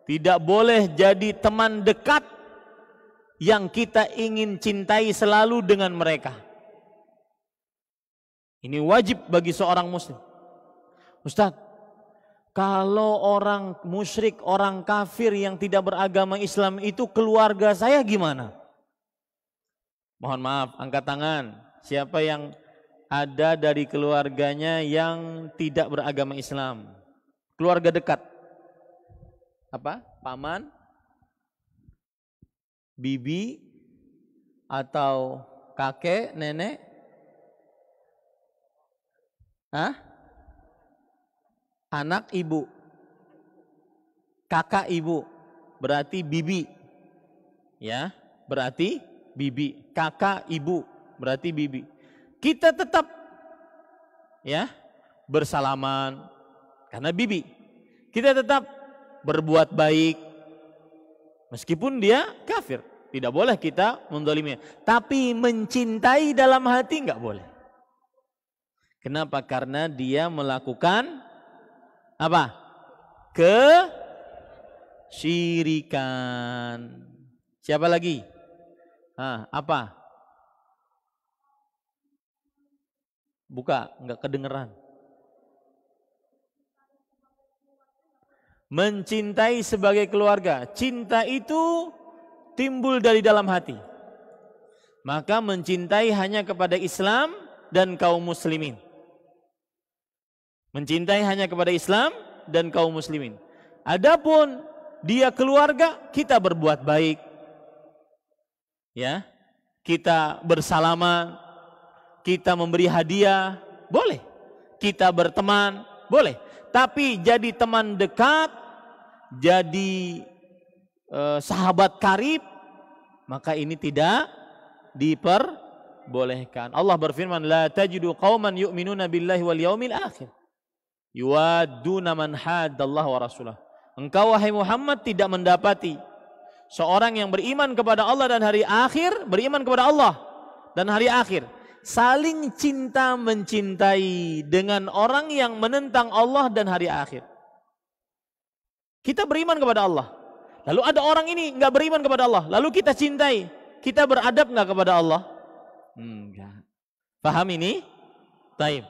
Tidak boleh jadi teman dekat yang kita ingin cintai selalu dengan mereka. Ini wajib bagi seorang muslim. Ustaz, kalau orang musyrik, orang kafir yang tidak beragama Islam itu keluarga saya gimana? Mohon maaf, angkat tangan. Siapa yang ada dari keluarganya yang tidak beragama Islam? Keluarga dekat. Apa? Paman? Bibi? Atau kakek, nenek? Hah? Anak ibu? Kakak ibu? Berarti bibi. Ya, berarti bibi. Kakak ibu berarti bibi. Kita tetap ya bersalaman karena bibi. Kita tetap berbuat baik meskipun dia kafir. Tidak boleh kita menzaliminya. Tapi mencintai dalam hati enggak boleh. Kenapa? Karena dia melakukan apa? Kesyirikan. Siapa lagi? Apa? Buka, enggak kedengeran. Mencintai sebagai keluarga. Cinta itu timbul dari dalam hati. Maka mencintai hanya kepada Islam dan kaum muslimin. Mencintai hanya kepada Islam dan kaum muslimin. Adapun dia keluarga, kita berbuat baik. Ya. Kita bersalaman, kita memberi hadiah, boleh. Kita berteman, boleh. Tapi jadi teman dekat, jadi sahabat karib, maka ini tidak diperbolehkan. Allah berfirman, la tajidu qauman yu'minuna billahi wal yaumil akhir yuwadduna man haddallaha wa rasulah. Engkau wahai Muhammad tidak mendapati seorang yang beriman kepada Allah dan hari akhir, beriman kepada Allah dan hari akhir, saling cinta mencintai dengan orang yang menentang Allah dan hari akhir. Kita beriman kepada Allah, lalu ada orang ini enggak beriman kepada Allah, lalu kita cintai, kita beradab enggak kepada Allah? Enggak. Paham ini? Taib.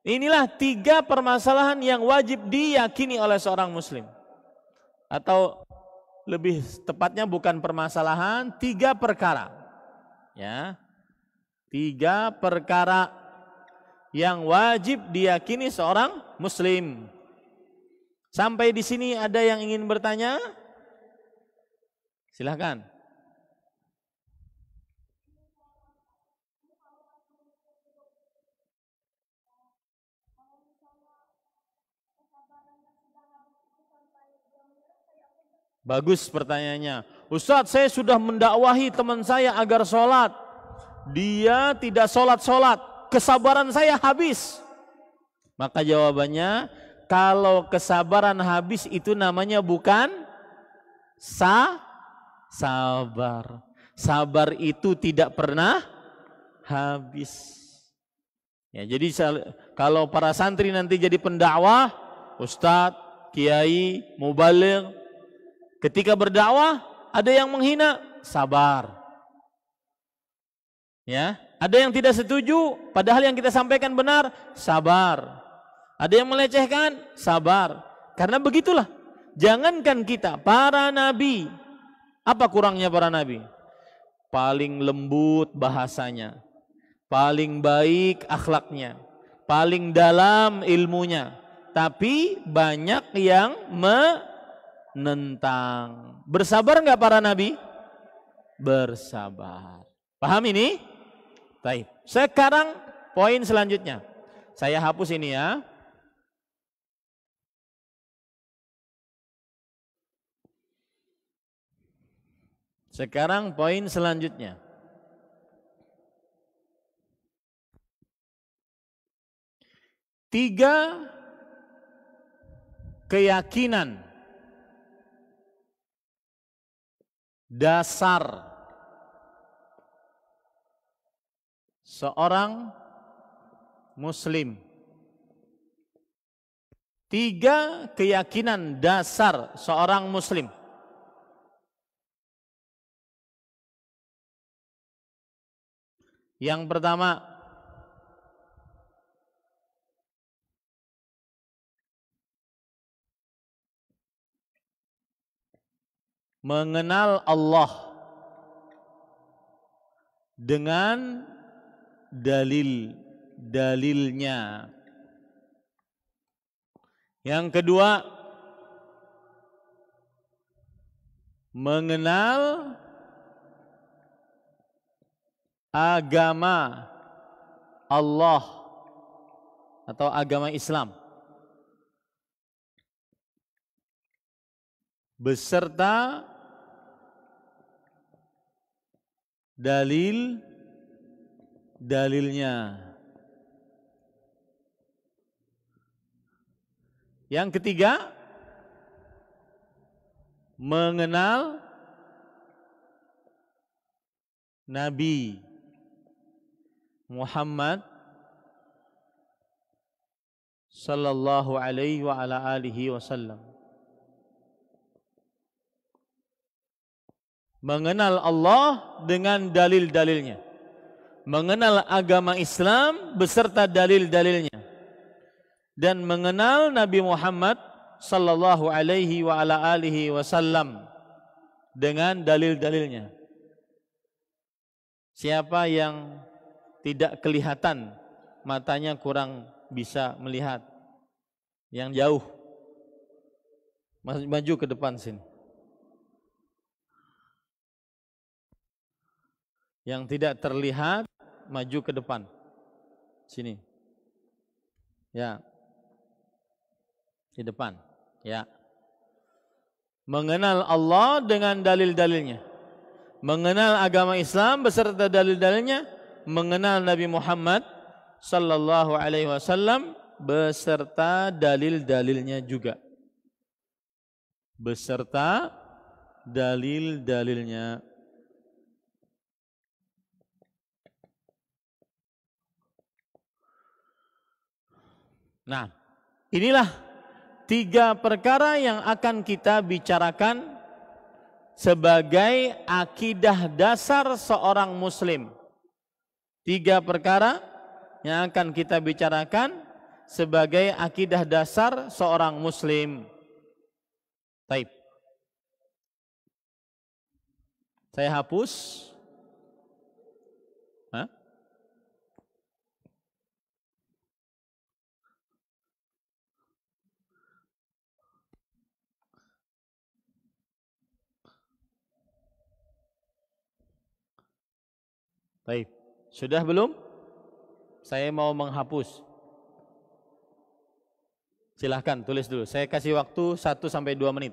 Inilah 3 permasalahan yang wajib diyakini oleh seorang muslim. Atau lebih tepatnya bukan permasalahan, 3 perkara. Ya. 3 perkara yang wajib diyakini seorang muslim. Sampai di sini ada yang ingin bertanya? Silahkan. Bagus pertanyaannya. Ustadz, saya sudah mendakwahi teman saya agar sholat. Dia tidak sholat-sholat. Kesabaran saya habis. Maka jawabannya, kalau kesabaran habis itu namanya bukan sabar. Sabar itu tidak pernah habis. Ya, jadi kalau para santri nanti jadi pendakwah, ustadz, kiai, mubaligh, ketika berdakwah ada yang menghina, sabar. Ya, ada yang tidak setuju padahal yang kita sampaikan benar, sabar. Ada yang melecehkan, sabar. Karena begitulah. Jangankan kita, para nabi. Apa kurangnya para nabi? Paling lembut bahasanya, paling baik akhlaknya, paling dalam ilmunya, tapi banyak yang menentang. Bersabar enggak para nabi? Bersabar. Paham ini? Baik. Sekarang poin selanjutnya. Saya hapus ini ya. Sekarang poin selanjutnya. Tiga keyakinan dasar seorang muslim Tiga keyakinan dasar seorang muslim. Yang pertama, mengenal Allah dengan dalil-dalilnya. Yang kedua, mengenal agama Allah atau agama Islam beserta dalil-dalilnya. Yang ketiga, mengenal Nabi Muhammad sallallahu alaihi wa ala alihi wasallam. Mengenal Allah dengan dalil-dalilnya. Mengenal agama Islam beserta dalil-dalilnya. Dan mengenal Nabi Muhammad sallallahu alaihi wa ala alihi wasallam dengan dalil-dalilnya. Siapa yang tidak kelihatan, matanya kurang bisa melihat, yang jauh, maju ke depan sini. Yang tidak terlihat, maju ke depan sini. Ya, di depan. Ya. Mengenal Allah dengan dalil-dalilnya. Mengenal agama Islam beserta dalil-dalilnya. Mengenal Nabi Muhammad sallallahu alaihi wasallam beserta dalil-dalilnya juga. Beserta dalil-dalilnya. Nah, inilah tiga perkara yang akan kita bicarakan sebagai akidah dasar seorang muslim. Tiga perkara yang akan kita bicarakan sebagai akidah dasar seorang muslim. Baik. Saya hapus. Hah? Baik. Sudah belum? Saya mau menghapus. Silahkan tulis dulu. Saya kasih waktu 1 sampai 2 menit.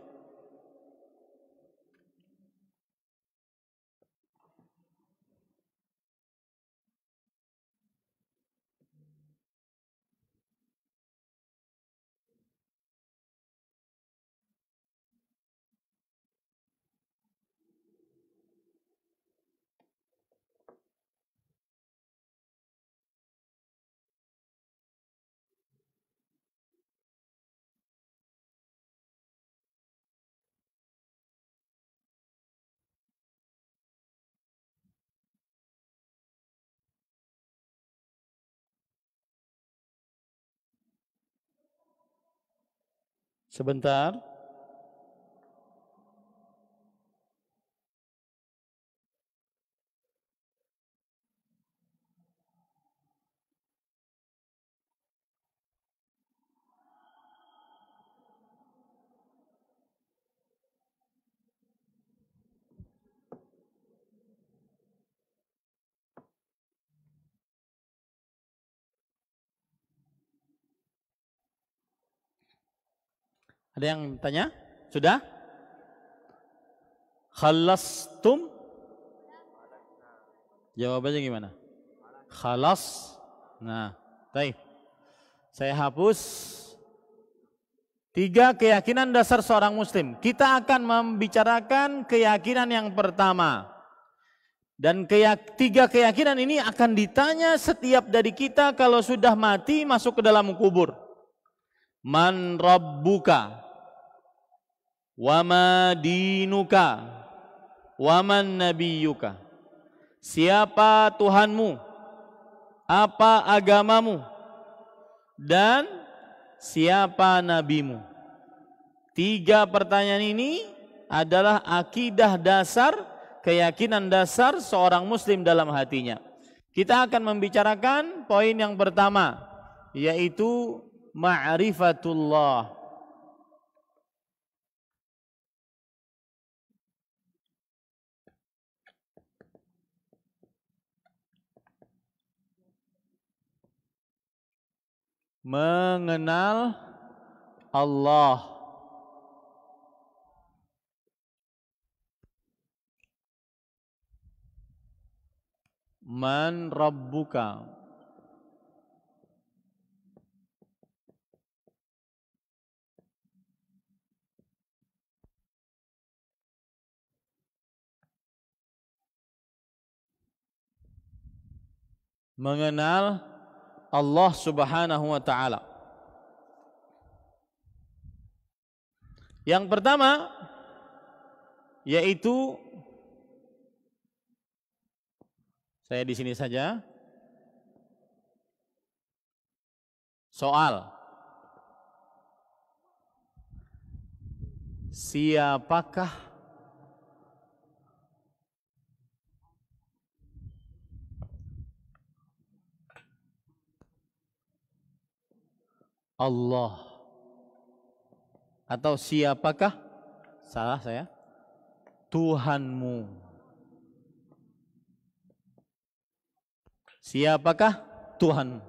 Sebentar. Ada yang tanya? Sudah? Khalastum? Jawabannya gimana? Khalas. Nah, baik. Saya hapus. 3 keyakinan dasar seorang muslim. Kita akan membicarakan keyakinan yang pertama. Dan 3 keyakinan ini akan ditanya setiap dari kita kalau sudah mati masuk ke dalam kubur. Man rabbuka wa ma dinuka wa man nabiyyuka. Siapa Tuhanmu? Apa agamamu? Dan siapa nabimu? 3 pertanyaan ini adalah akidah dasar, keyakinan dasar seorang muslim dalam hatinya. Kita akan membicarakan poin yang pertama, yaitu ma'rifatullah. Mengenal Allah. Man rabbuka. Mengenal Allah Subhanahu wa ta'ala. Yang pertama yaitu, saya di sini saja. Soal. Siapakah Allah? Atau siapakah, salah saya, Tuhanmu? Siapakah Tuhan?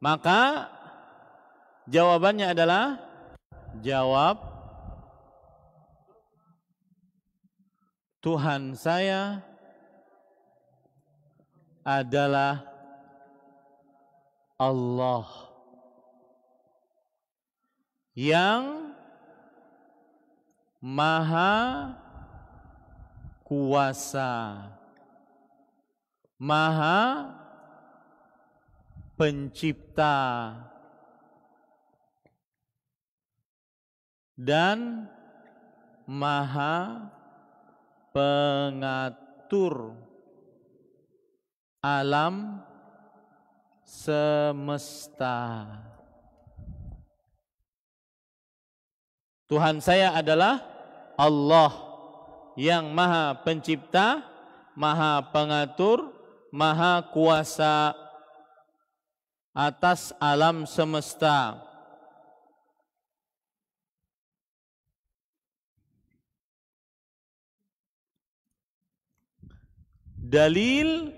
Maka jawabannya adalah, jawab, Tuhan saya adalah Allah yang Maha Kuasa, Maha Pencipta, dan Maha Pengatur alam semesta. Tuhan saya adalah Allah yang Maha Pencipta, Maha Pengatur, Maha Kuasa atas alam semesta. Dalil,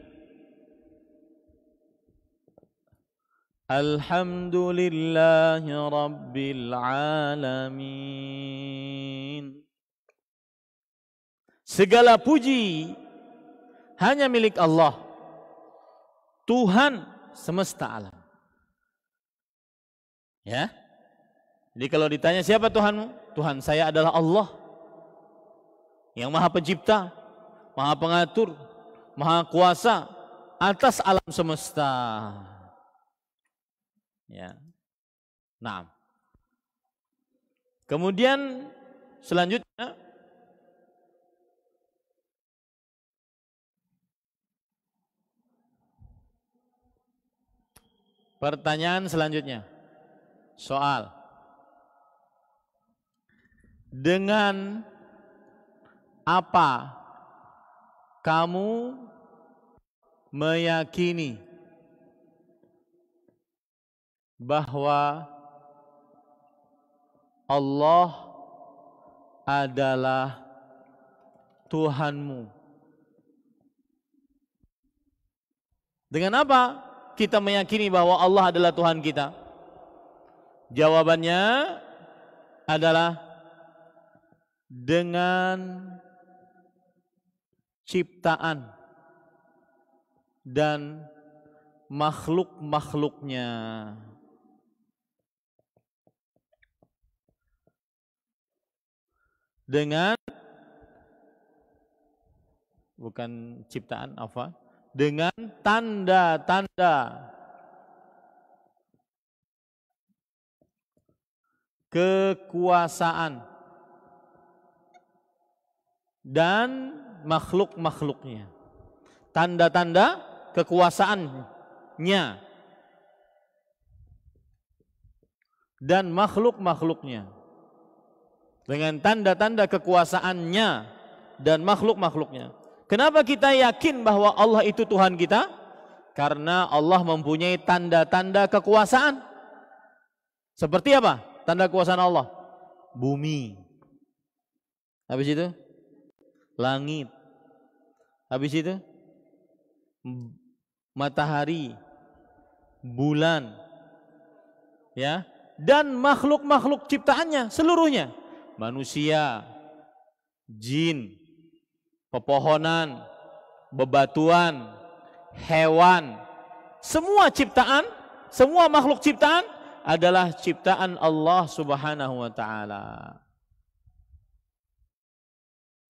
alhamdulillahi rabbil alamin. Segala puji hanya milik Allah, Tuhan semesta alam. Ya. Jadi kalau ditanya siapa Tuhanmu? Tuhan saya adalah Allah yang Maha Pencipta, Maha Pengatur, Maha Kuasa atas alam semesta. Ya. Nah. Kemudian selanjutnya, pertanyaan selanjutnya. Soal. Dengan apa kamu meyakini bahwa Allah adalah Tuhanmu? Dengan apa kita meyakini bahwa Allah adalah Tuhan kita? Jawabannya adalah dengan ciptaan dan makhluk-makhluknya. Dengan, bukan ciptaan, apa? Dengan tanda-tanda kekuasaan dan makhluk-makhluknya. Tanda-tanda kekuasaannya dan makhluk-makhluknya. Dengan tanda-tanda kekuasaannya dan makhluk-makhluknya. Kenapa kita yakin bahwa Allah itu Tuhan kita? Karena Allah mempunyai tanda-tanda kekuasaan. Seperti apa tanda kekuasaan Allah? Bumi. Habis itu langit. Habis itu matahari, bulan, ya, dan makhluk-makhluk ciptaannya seluruhnya. Manusia, jin, pepohonan, bebatuan, hewan, semua ciptaan, semua makhluk ciptaan adalah ciptaan Allah Subhanahu wa taala.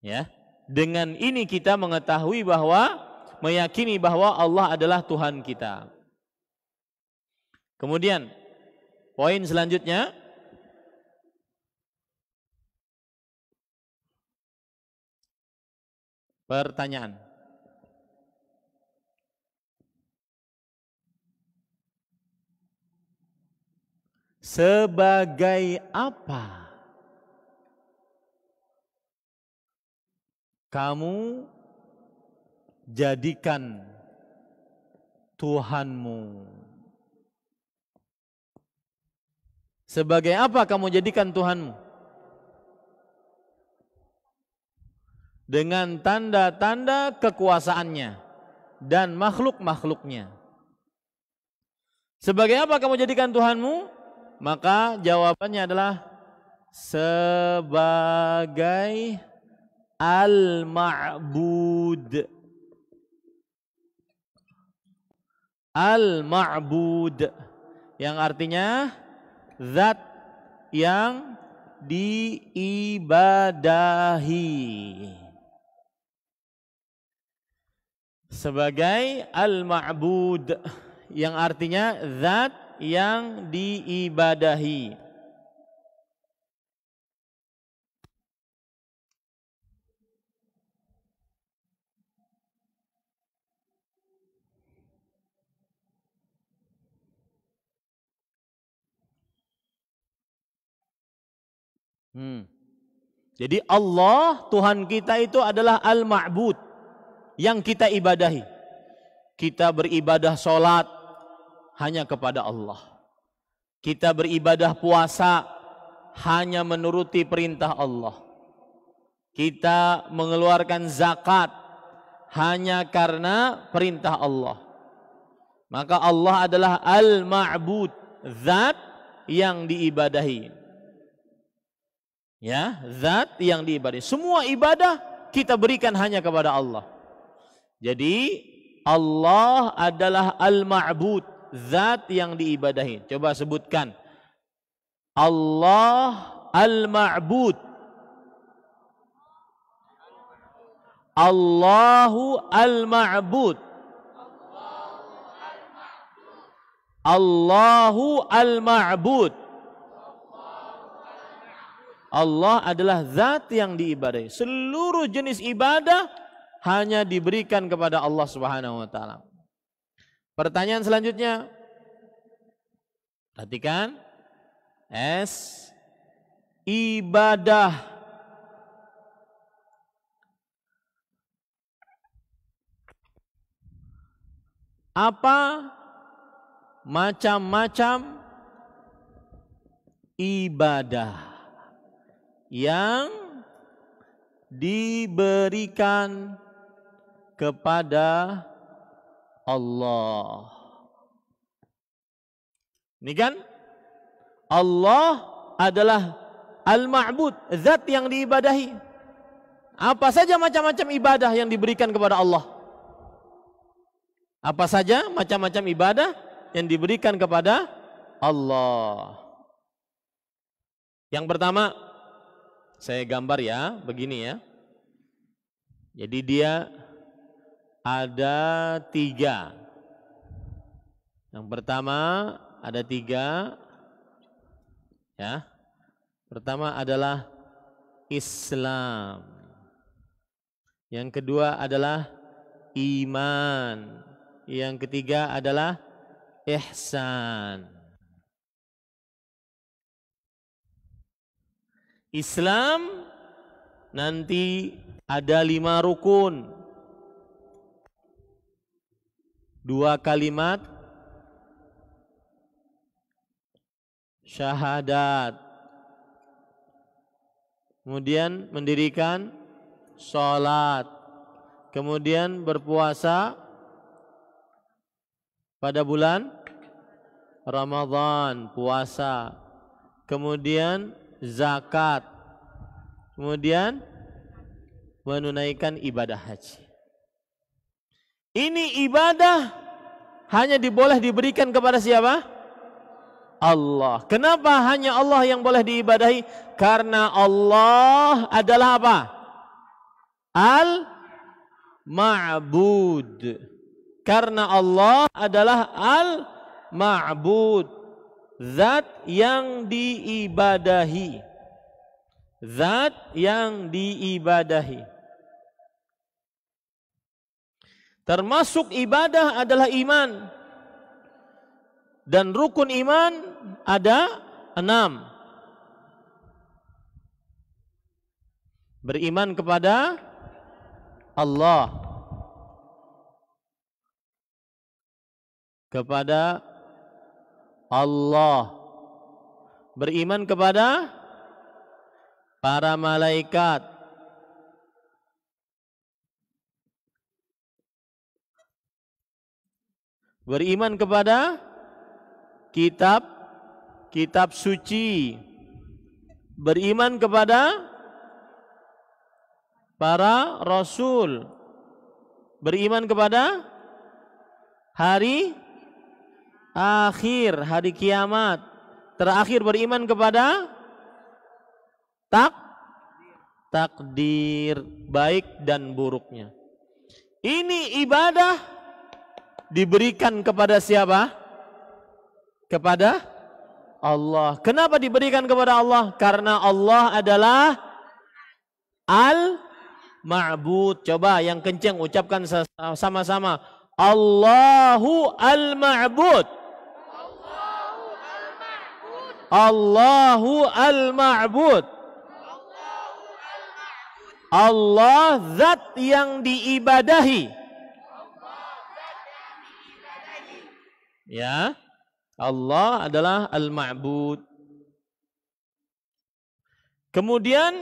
Ya, dengan ini kita mengetahui bahwa meyakini bahwa Allah adalah Tuhan kita. Kemudian poin selanjutnya, pertanyaan. Sebagai apa kamu jadikan Tuhanmu? Sebagai apa kamu jadikan Tuhanmu? Dengan tanda-tanda kekuasaannya dan makhluk-makhluknya. Sebagai apa kamu jadikan Tuhanmu? Maka jawabannya adalah sebagai al-ma'bud. Al-ma'bud yang artinya zat yang diibadahi. Sebagai al-ma'bud yang artinya zat yang diibadahi. Jadi Allah Tuhan kita itu adalah al-ma'bud yang kita ibadahi. Kita beribadah sholat hanya kepada Allah. Kita beribadah puasa hanya menuruti perintah Allah. Kita mengeluarkan zakat hanya karena perintah Allah. Maka Allah adalah al-ma'bud, zat yang diibadahi. Ya, zat yang diibadahi. Semua ibadah kita berikan hanya kepada Allah. Jadi Allah adalah al-ma'bud, zat yang diibadahi. Coba sebutkan. Allah al-ma'bud. Allahu al-ma'bud. Allahu al-ma'bud. Allah adalah zat yang diibadahi. Seluruh jenis ibadah hanya diberikan kepada Allah Subhanahu wa taala. Pertanyaan selanjutnya. Perhatikan. S. Ibadah. Apa macam-macam ibadah yang diberikan kepada Allah? Ini kan Allah adalah al-ma'bud, zat yang diibadahi. Apa saja macam-macam ibadah yang diberikan kepada Allah? Apa saja macam-macam ibadah yang diberikan kepada Allah? Yang pertama, saya gambar ya, begini ya. Jadi dia ada 3. Yang pertama ada 3, ya. Pertama adalah Islam. Yang kedua adalah iman. Yang ketiga adalah ihsan. Islam nanti ada 5 rukun. 2 kalimat syahadat. Kemudian mendirikan sholat. Kemudian berpuasa pada bulan Ramadan, puasa. Kemudian zakat. Kemudian menunaikan ibadah haji. Ini ibadah hanya boleh diberikan kepada siapa? Allah. Kenapa hanya Allah yang boleh diibadahi? Karena Allah adalah apa? Al-Ma'bud. Karena Allah adalah Al-Ma'bud, zat yang diibadahi. Zat yang diibadahi. Termasuk ibadah adalah iman. Dan rukun iman ada 6. Beriman kepada Allah, kepada Allah, beriman kepada para malaikat, beriman kepada kitab suci, beriman kepada para rasul, beriman kepada hari akhir, hari kiamat, terakhir beriman kepada takdir baik dan buruknya. Ini ibadah diberikan kepada siapa? Kepada Allah. Kenapa diberikan kepada Allah? Karena Allah adalah Al-Ma'bud. Coba yang kencang ucapkan sama-sama. Allahu Al-Ma'bud. Allahu Al-Ma'bud. Allah zat yang diibadahi. Ya, Allah adalah Al-Ma'bud. Kemudian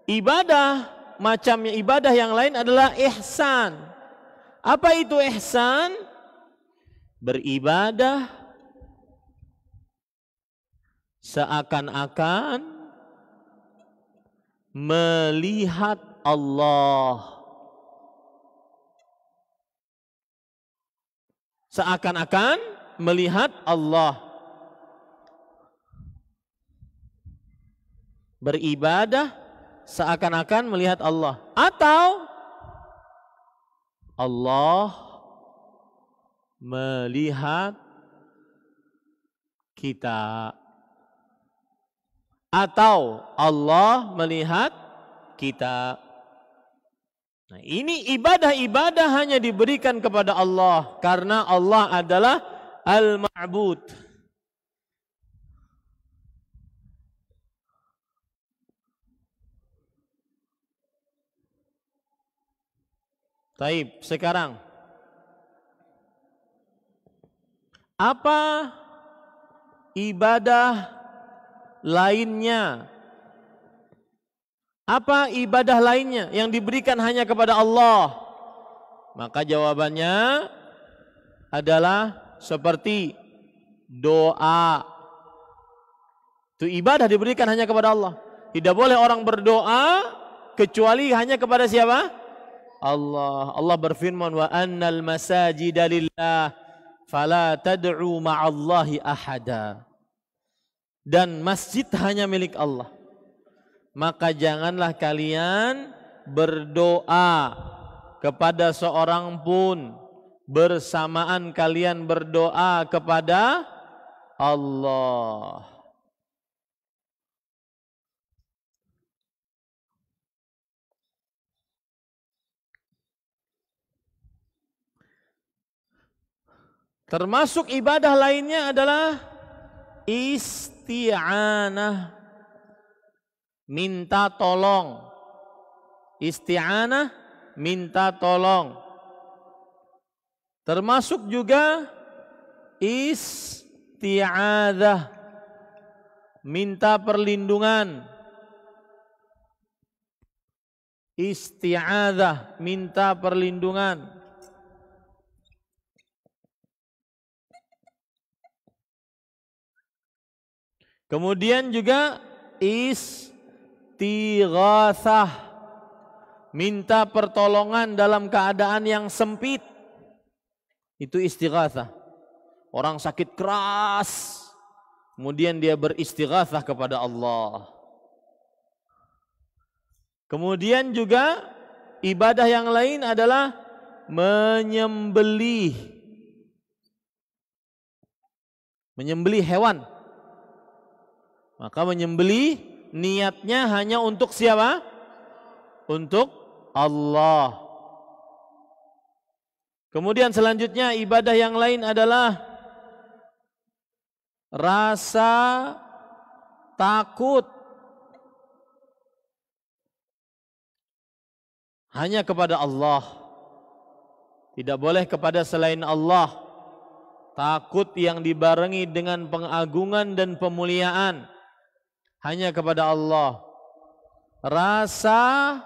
ibadah, macamnya ibadah yang lain adalah ihsan. Apa itu ihsan? Beribadah seakan-akan melihat Allah. Seakan-akan melihat Allah. Beribadah seakan-akan melihat Allah. Atau Allah melihat kita. Atau Allah melihat kita. Nah, ini ibadah-ibadah hanya diberikan kepada Allah karena Allah adalah Al-Ma'bud. Taib, sekarang apa ibadah lainnya? Apa ibadah lainnya yang diberikan hanya kepada Allah? Maka jawabannya adalah seperti doa. Itu ibadah diberikan hanya kepada Allah. Tidak boleh orang berdoa kecuali hanya kepada siapa? Allah. Allah berfirman, wa annal masajida lillah fala tad'u ma'allahi ahada. Dan masjid hanya milik Allah. Maka janganlah kalian berdoa kepada seorang pun bersamaan kalian berdoa kepada Allah. Termasuk ibadah lainnya adalah isti'anah, minta tolong. Isti'anah, minta tolong. Termasuk juga isti'adzah, minta perlindungan. Isti'adzah, minta perlindungan. Kemudian juga istighatsah, minta pertolongan dalam keadaan yang sempit. Itu istighatsah. Orang sakit keras, kemudian dia beristighatsah kepada Allah. Kemudian juga ibadah yang lain adalah menyembelih. Menyembelih hewan. Maka menyembelih niatnya hanya untuk siapa? Untuk Allah. Kemudian selanjutnya ibadah yang lain adalah rasa takut hanya kepada Allah. Tidak boleh kepada selain Allah. Takut yang dibarengi dengan pengagungan dan pemuliaan hanya kepada Allah. Rasa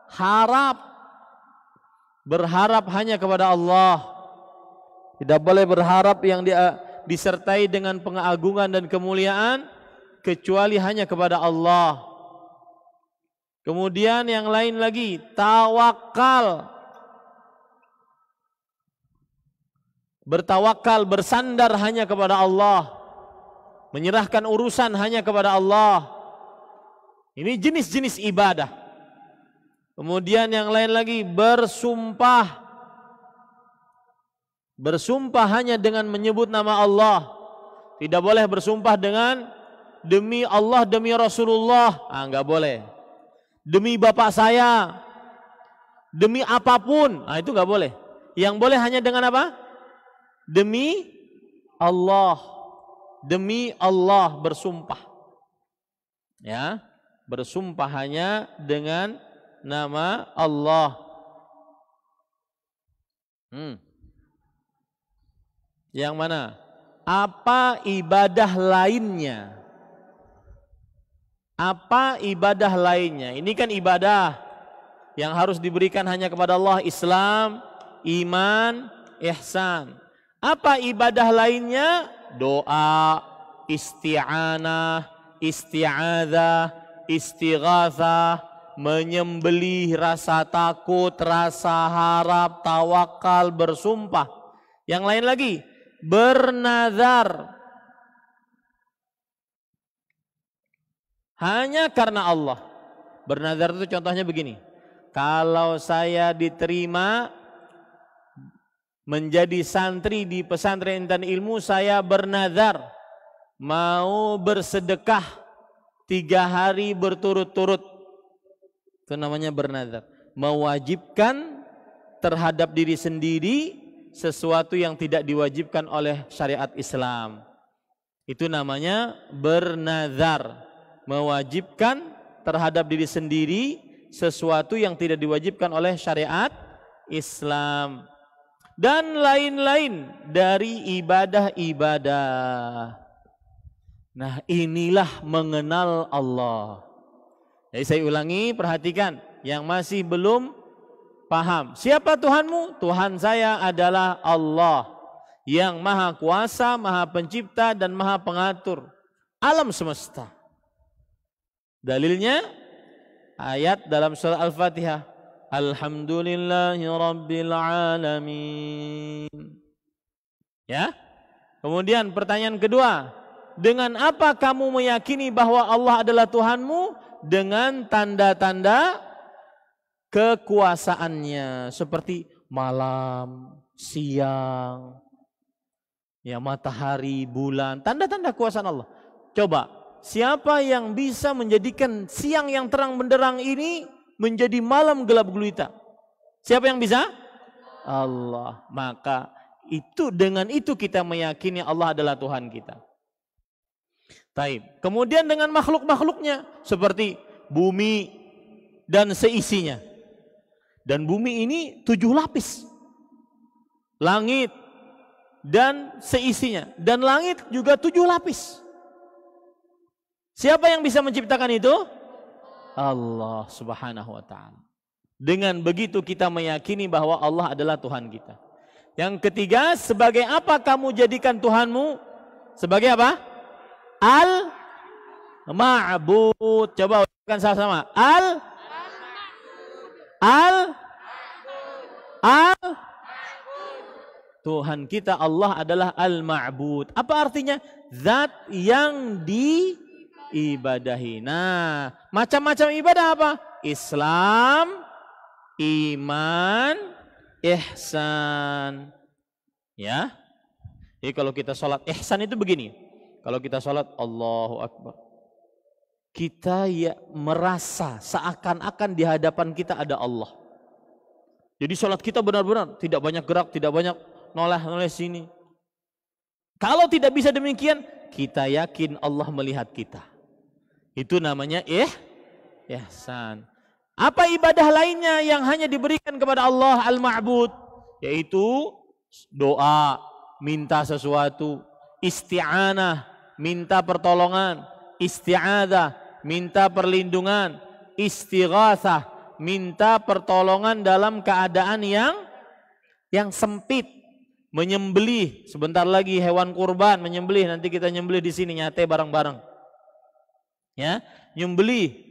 harap, berharap hanya kepada Allah. Tidak boleh berharap yang disertai dengan pengagungan dan kemuliaan kecuali hanya kepada Allah. Kemudian yang lain lagi, tawakal. Bertawakal, bersandar hanya kepada Allah. Menyerahkan urusan hanya kepada Allah. Ini jenis-jenis ibadah. Kemudian yang lain lagi, bersumpah. Bersumpah hanya dengan menyebut nama Allah. Tidak boleh bersumpah dengan demi Allah, demi Rasulullah. Enggak boleh. Demi bapak saya. Demi apapun. Itu enggak boleh. Yang boleh hanya dengan apa? Demi Allah. Demi Allah bersumpah. Ya, bersumpah hanya dengan nama Allah. Yang mana? Apa ibadah lainnya? Apa ibadah lainnya? Ini kan ibadah yang harus diberikan hanya kepada Allah. Islam, iman, ihsan. Apa ibadah lainnya? Doa, isti'anah, isti'adzah, istighatsah, menyembelih, rasa takut, rasa harap, tawakal, bersumpah. Yang lain lagi, bernazar. Hanya karena Allah. Bernazar itu contohnya begini. Kalau saya diterima menjadi santri di pesantren Intan Ilmu, saya bernazar mau bersedekah 3 hari berturut-turut. Itu namanya bernazar. Mewajibkan terhadap diri sendiri sesuatu yang tidak diwajibkan oleh syariat Islam. Itu namanya bernazar. Mewajibkan terhadap diri sendiri sesuatu yang tidak diwajibkan oleh syariat Islam. Dan lain-lain dari ibadah-ibadah. Nah, inilah mengenal Allah. Jadi saya ulangi, perhatikan yang masih belum paham. Siapa Tuhanmu? Tuhan saya adalah Allah yang maha kuasa, maha pencipta dan maha pengatur alam semesta. Dalilnya ayat dalam surah Al-Fatihah. Alhamdulillahi Rabbil Alamin. Ya. Kemudian pertanyaan kedua, dengan apa kamu meyakini bahwa Allah adalah Tuhanmu? Dengan tanda-tanda kekuasaannya, seperti malam, siang, ya, matahari, bulan, tanda-tanda kekuasaan Allah. Coba, siapa yang bisa menjadikan siang yang terang benderang ini menjadi malam gelap gulita? Siapa yang bisa? Allah. Maka Itu dengan itu kita meyakini Allah adalah Tuhan kita. Taib. Kemudian dengan makhluk-makhluknya seperti bumi dan seisinya. Dan bumi ini 7 lapis. Langit dan seisinya. Dan langit juga 7 lapis. Siapa yang bisa menciptakan itu? Allah Subhanahu wa ta'ala. Dengan begitu kita meyakini bahwa Allah adalah Tuhan kita. Yang ketiga, sebagai apa kamu jadikan Tuhanmu? Sebagai apa? Al-Ma'bud. Coba ucapkan sama-sama. Tuhan kita Allah adalah Al-Ma'bud. Apa artinya? Zat yang diibadahi. Nah, macam-macam ibadah apa? Islam, iman, ihsan. Ya. Jadi kalau kita sholat ihsan itu begini. Kalau kita sholat Allahu Akbar, kita ya merasa seakan-akan di hadapan kita ada Allah. Jadi sholat kita benar-benar tidak banyak gerak, tidak banyak noleh sini. Kalau tidak bisa demikian, kita yakin Allah melihat kita. Itu namanya ihsan. Apa ibadah lainnya yang hanya diberikan kepada Allah Al-Ma'bud? Yaitu doa, minta sesuatu, isti'anah, minta pertolongan, isti'adah, minta perlindungan, istighatsah, minta pertolongan dalam keadaan yang sempit, menyembelih. Sebentar lagi hewan kurban menyembelih, nanti kita nyembelih di sini nyate bareng-bareng. Ya, nyembelih.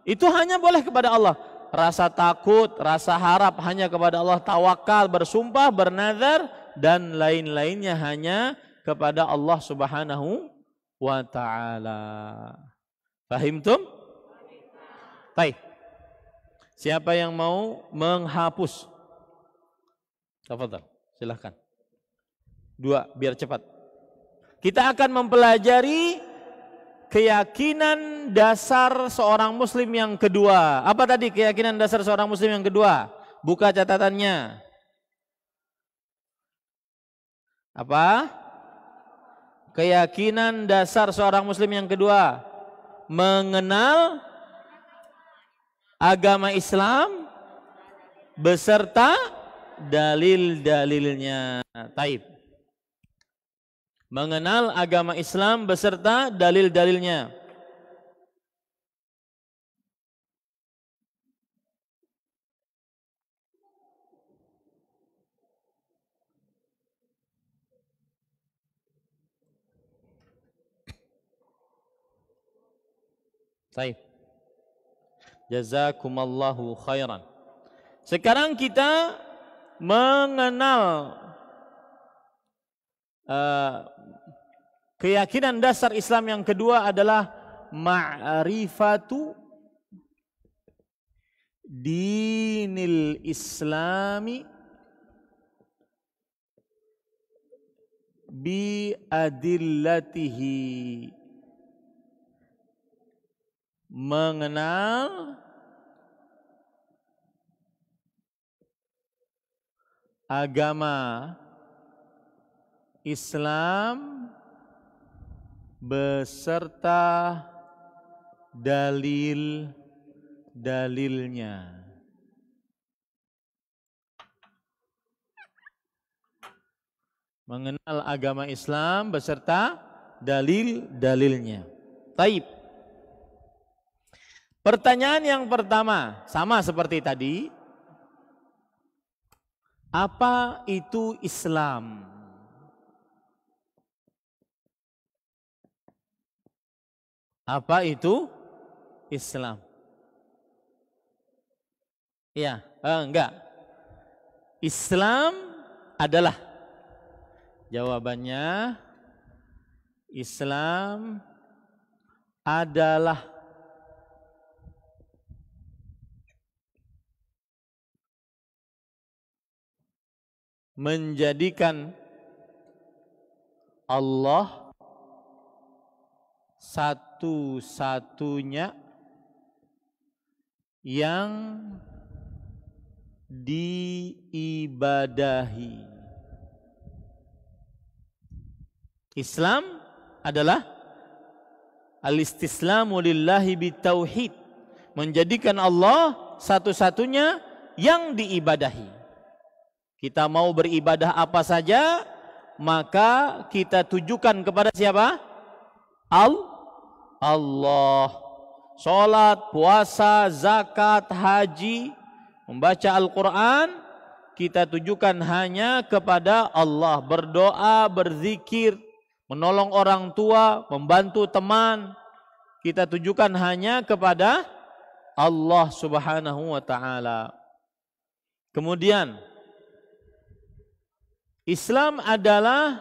Itu hanya boleh kepada Allah. Rasa takut, rasa harap hanya kepada Allah, tawakal, bersumpah, bernazar dan lain-lainnya hanya kepada Allah Subhanahu wa ta'ala. Fahimtum? Baik. Siapa yang mau menghapus? Tafadhal, silahkan. 2 biar cepat. Kita akan mempelajari keyakinan dasar seorang muslim yang kedua. Apa tadi keyakinan dasar seorang muslim yang kedua? Buka catatannya. Apa? Keyakinan dasar seorang muslim yang kedua. Mengenal agama Islam beserta dalil-dalilnya. Taib. Mengenal agama Islam beserta dalil-dalilnya. Baik. Jazakumallahu khairan. Sekarang kita mengenal keyakinan dasar Islam yang kedua adalah ma'rifatu dinil Islami bi adillatihi. Mengenal agama Islam beserta dalil-dalilnya. Mengenal agama Islam beserta dalil-dalilnya. Taib. Pertanyaan yang pertama, sama seperti tadi. Apa itu Islam? Apa itu Islam? Iya, enggak. Islam adalah, jawabannya Islam adalah menjadikan Allah satu-satunya yang diibadahi. Islam adalah al-istislamu lillahi bitauhid, menjadikan Allah satu-satunya yang diibadahi. Kita mau beribadah apa saja, maka kita tujukan kepada siapa? Allah. Salat, puasa, zakat, haji, membaca Al-Quran, kita tujukan hanya kepada Allah. Berdoa, berzikir, menolong orang tua, membantu teman, kita tujukan hanya kepada Allah Subhanahu wa ta'ala. Kemudian Islam adalah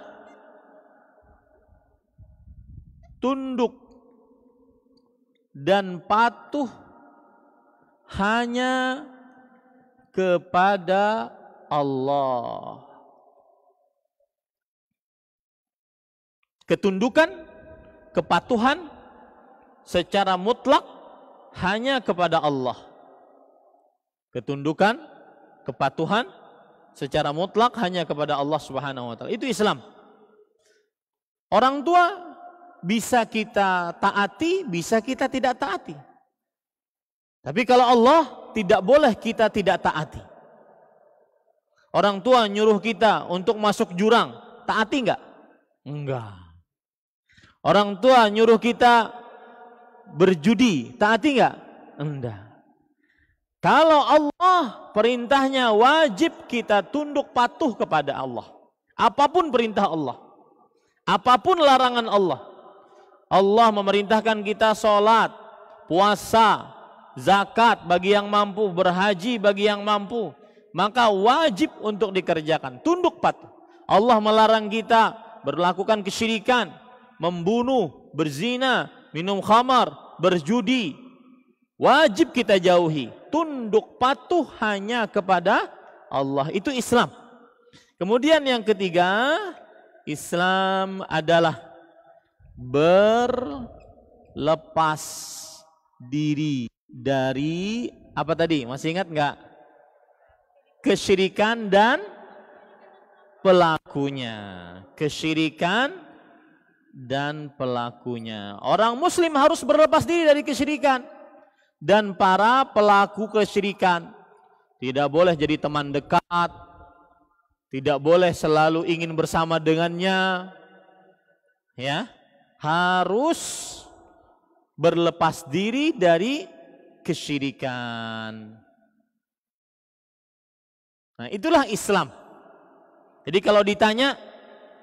tunduk dan patuh hanya kepada Allah. Ketundukan, kepatuhan secara mutlak hanya kepada Allah. Ketundukan, kepatuhan secara mutlak hanya kepada Allah Subhanahu wa ta'ala. Itu Islam. Orang tua bisa kita taati, bisa kita tidak taati. Tapi kalau Allah, tidak boleh kita tidak taati. Orang tua nyuruh kita untuk masuk jurang, taati enggak? Enggak. Orang tua nyuruh kita berjudi, taati enggak? Enggak. Kalau Allah perintahnya wajib kita tunduk patuh kepada Allah. Apapun perintah Allah, apapun larangan Allah. Allah memerintahkan kita sholat, puasa, zakat bagi yang mampu, berhaji bagi yang mampu, maka wajib untuk dikerjakan, tunduk patuh. Allah melarang kita berlakukan kesyirikan, membunuh, berzina, minum khamar, berjudi, wajib kita jauhi. Tunduk patuh hanya kepada Allah. Itu Islam. Kemudian yang ketiga, Islam adalah berlepas diri dari apa tadi? Masih ingat enggak? Kesyirikan dan pelakunya. Kesyirikan dan pelakunya. Orang muslim harus berlepas diri dari kesyirikan dan para pelaku kesyirikan. Tidak boleh jadi teman dekat, tidak boleh selalu ingin bersama dengannya. Ya, harus berlepas diri dari kesyirikan. Nah, itulah Islam. Jadi kalau ditanya,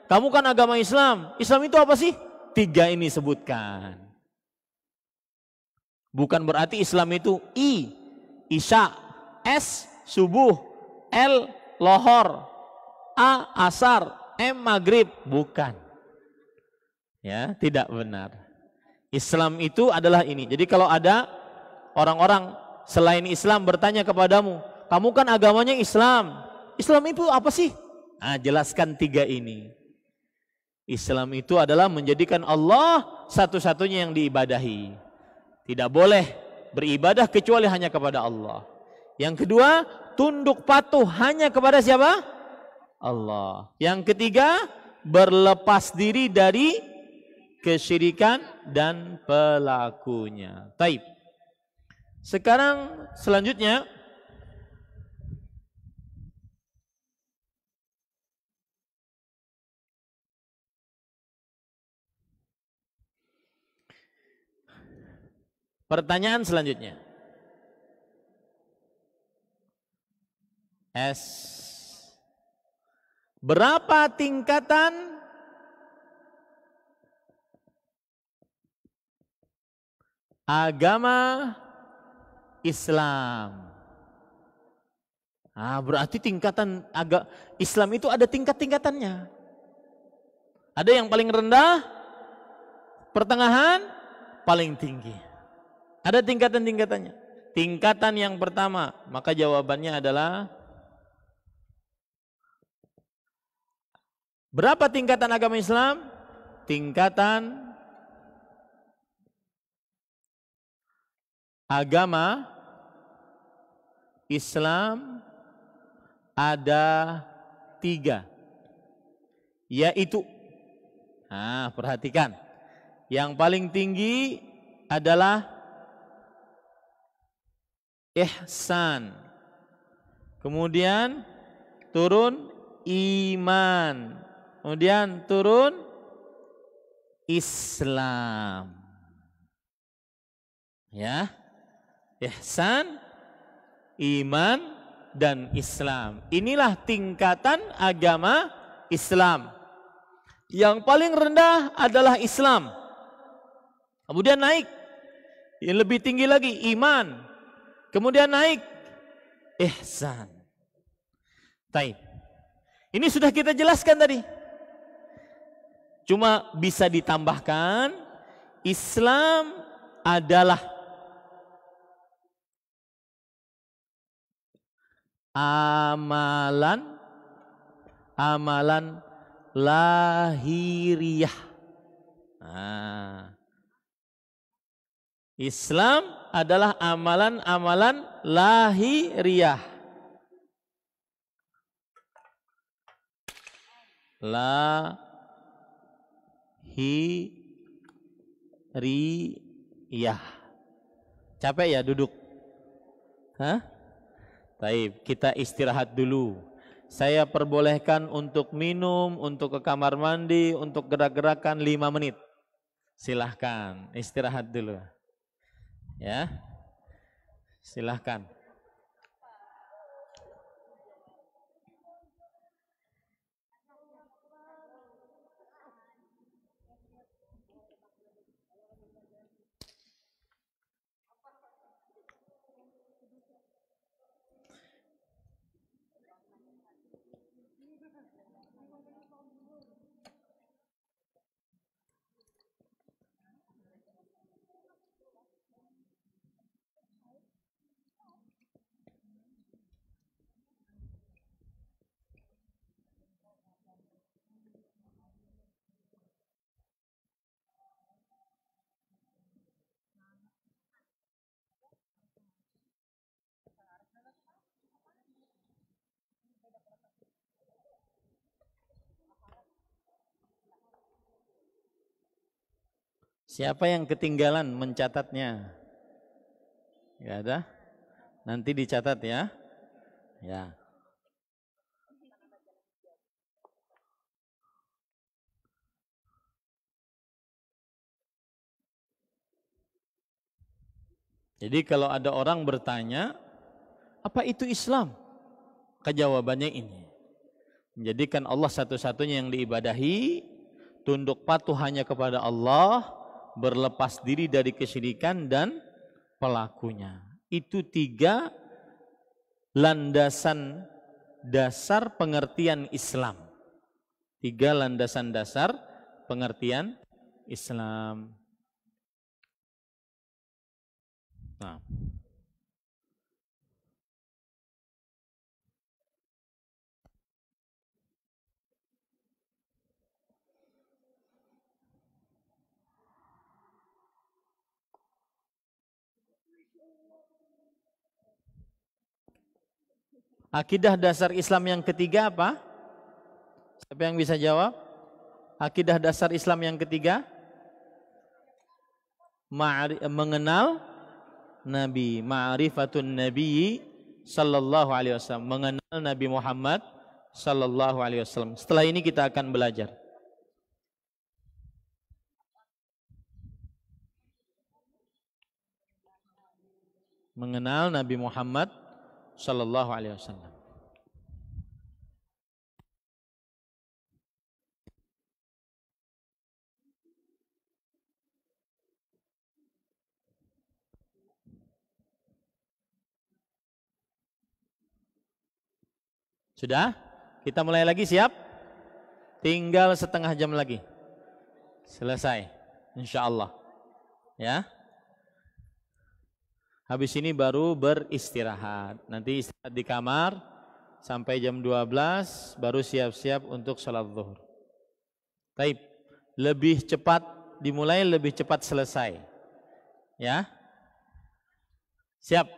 kamu kan agama Islam, Islam itu apa sih? 3 ini sebutkan. Bukan berarti Islam itu I, Isya, S, subuh, L, lohor, A, asar, M, maghrib. Bukan. Ya, tidak benar. Islam itu adalah ini. Jadi kalau ada orang-orang selain Islam bertanya kepadamu, kamu kan agamanya Islam, Islam itu apa sih? Nah, jelaskan 3 ini. Islam itu adalah menjadikan Allah satu-satunya yang diibadahi. Tidak boleh beribadah kecuali hanya kepada Allah. Yang kedua, tunduk patuh hanya kepada siapa? Allah. Yang ketiga, berlepas diri dari kesyirikan dan pelakunya. Taib. Sekarang selanjutnya, pertanyaan selanjutnya. S. Berapa tingkatan agama Islam? Ah, berarti tingkatan Islam itu ada tingkat-tingkatannya. Ada yang paling rendah, pertengahan, paling tinggi. Ada tingkatan-tingkatannya. Tingkatan yang pertama, maka jawabannya adalah berapa tingkatan agama Islam? Tingkatan agama Islam ada 3, yaitu Nah, perhatikan. Yang paling tinggi adalah ihsan. Kemudian turun iman. Kemudian turun Islam. Ya. Ihsan, iman, dan Islam. Inilah tingkatan agama Islam. Yang paling rendah adalah Islam. Kemudian naik. Yang lebih tinggi lagi iman. Kemudian naik ihsan. Taib. Ini sudah kita jelaskan tadi. Cuma bisa ditambahkan, Islam adalah amalan lahiriah. Nah, Islam adalah amalan-amalan lahiriah. Lahiriyah. Capek ya duduk? Hah? Baik, kita istirahat dulu. Saya perbolehkan untuk minum, untuk ke kamar mandi, untuk gerak-gerakan 5 menit. Silahkan istirahat dulu. Ya, silahkan. Siapa yang ketinggalan mencatatnya? Ya ada? Nanti dicatat ya. Ya. Jadi kalau ada orang bertanya, apa itu Islam? Kejawabannya ini. Menjadikan Allah satu-satunya yang diibadahi, tunduk patuh hanya kepada Allah, berlepas diri dari kesyirikan dan pelakunya. Itu 3 landasan dasar pengertian Islam. 3 landasan dasar pengertian Islam. Nah. Akidah dasar Islam yang ketiga apa? Siapa yang bisa jawab? Akidah dasar Islam yang ketiga? Mengenal Nabi, ma'rifatun Nabi sallallahu alaihi wasallam, mengenal Nabi Muhammad sallallahu alaihi wasallam. Setelah ini kita akan belajar. Mengenal Nabi Muhammad sallallahu alaihi wasallam. Sudah? Kita mulai lagi, siap? Tinggal setengah jam lagi. Selesai, insyaallah. Ya. Habis ini baru beristirahat. Nanti istirahat di kamar sampai jam 12 baru siap-siap untuk sholat zuhur. Baik, lebih cepat dimulai, lebih cepat selesai. Ya. Siap?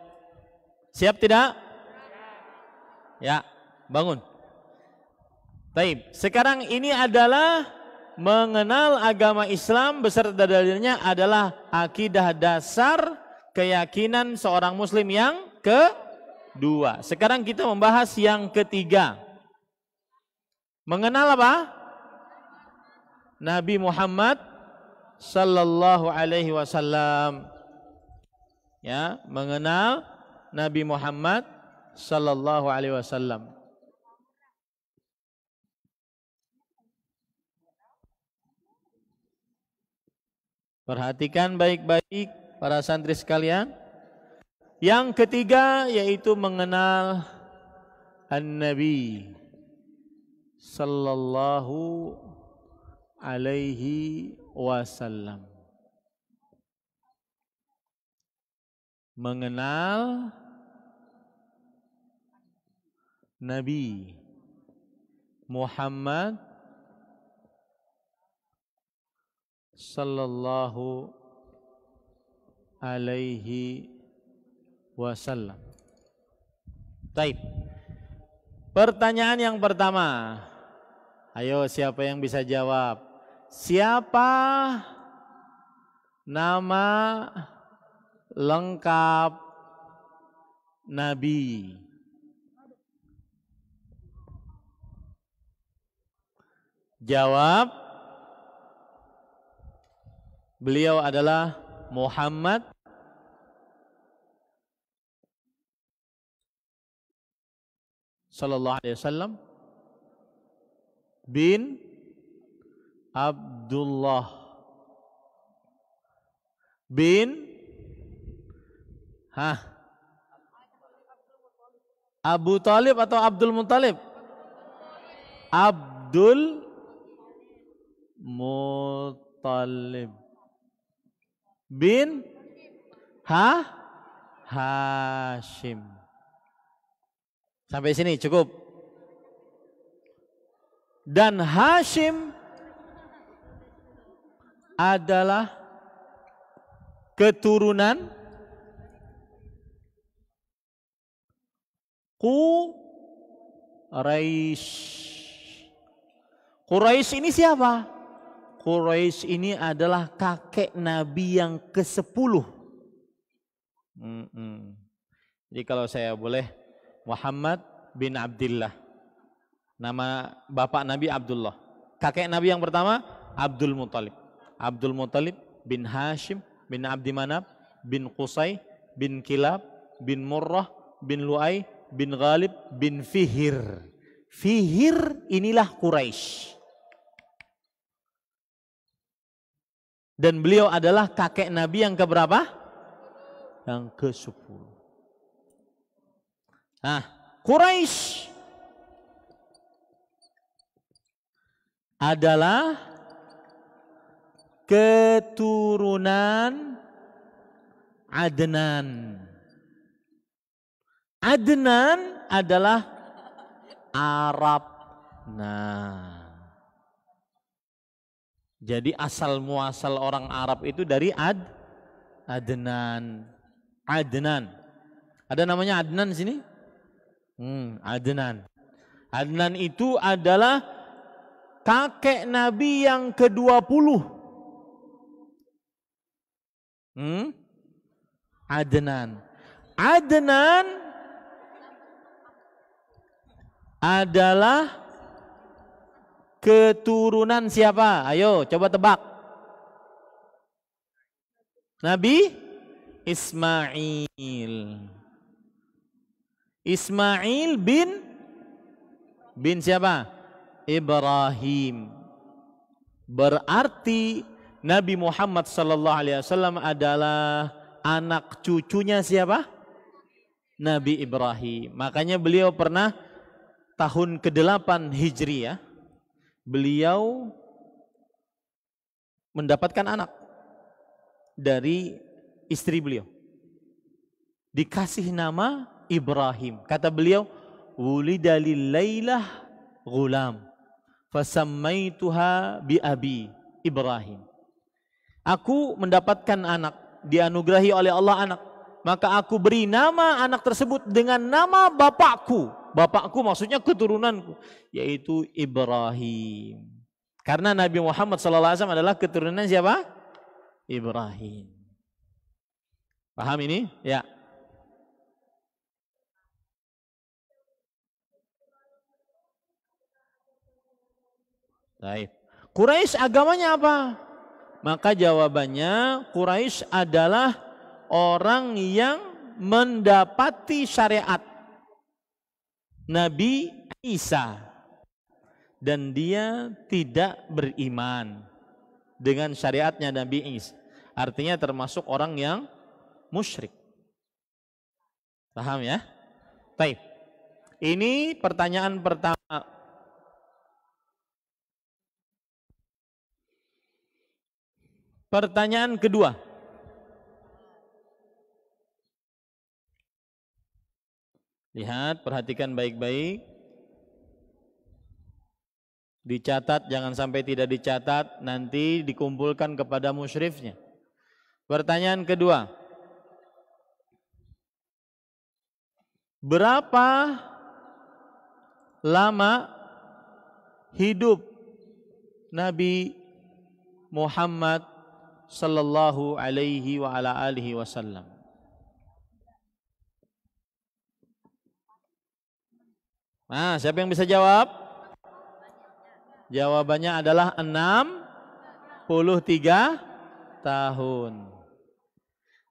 Siap tidak? Ya. Bangun. Baik, sekarang ini adalah mengenal agama Islam beserta dalilnya adalah akidah dasar keyakinan seorang muslim yang kedua. Sekarang kita membahas yang ketiga. Mengenal apa? Nabi Muhammad sallallahu alaihi wasallam. Ya, mengenal Nabi Muhammad sallallahu alaihi wasallam. Perhatikan baik-baik para santri sekalian. Yang ketiga yaitu mengenal An-Nabi sallallahu alaihi wasallam. Mengenal Nabi Muhammad sallallahu alaihi wasallam. Baik. Pertanyaan yang pertama. Ayo siapa yang bisa jawab? Siapa nama lengkap Nabi? Jawab. Beliau adalah Muhammad sallallahu alaihi wasallam bin Abdullah bin Abu Talib atau Abdul Muttalib? Abdul Muttalib bin Hashim. Sampai sini cukup. Dan Hashim adalah keturunan Quraisy. Quraisy ini siapa? Quraisy ini adalah kakek Nabi yang ke-10. Jadi kalau saya boleh, Muhammad bin Abdullah. Nama bapak Nabi Abdullah. Kakek Nabi yang pertama Abdul Muttalib. Abdul Muttalib bin Hashim bin Abdi Manaf bin Qusay bin Kilab bin Murrah bin Lu'ay bin Ghalib bin Fihir. Fihir inilah Quraisy. Dan beliau adalah kakek Nabi yang keberapa? Yang ke-10. Nah, Quraisy adalah keturunan Adnan. Adnan adalah Arab. Nah, jadi asal muasal orang Arab itu dari Adnan. Adnan. Ada namanya Adnan di sini? Adnan. Adnan itu adalah kakek Nabi yang ke-20. Adnan. Adnan adalah keturunan siapa? Ayo coba tebak. Nabi Ismail. Ismail bin siapa? Ibrahim. Berarti Nabi Muhammad sallallahu alaihi wasallam adalah anak cucunya siapa? Nabi Ibrahim. Makanya beliau pernah tahun ke-8 Hijriah beliau mendapatkan anak dari istri beliau. Dikasih nama Ibrahim. Kata beliau, "Wulida lil lailah ghulam, fasammaituha bi abi Ibrahim." Aku mendapatkan anak, dianugerahi oleh Allah anak, maka aku beri nama anak tersebut dengan nama bapakku. Bapakku maksudnya keturunanku, yaitu Ibrahim. Karena Nabi Muhammad SAW adalah keturunan siapa? Ibrahim. Paham ini? Ya. Baik. Quraisy agamanya apa? Maka jawabannya Quraisy adalah orang yang mendapati syariat Nabi Isa dan dia tidak beriman dengan syariatnya Nabi Isa. Artinya termasuk orang yang musyrik. Paham ya? Baik. Ini pertanyaan pertama. Pertanyaan kedua. Lihat, perhatikan baik-baik. Dicatat, jangan sampai tidak dicatat, nanti dikumpulkan kepada musyrifnya. Pertanyaan kedua. Berapa lama hidup Nabi Muhammad sallallahu alaihi wa ala alihi wasallam? Nah, siapa yang bisa jawab? Jawabannya adalah 63 tahun.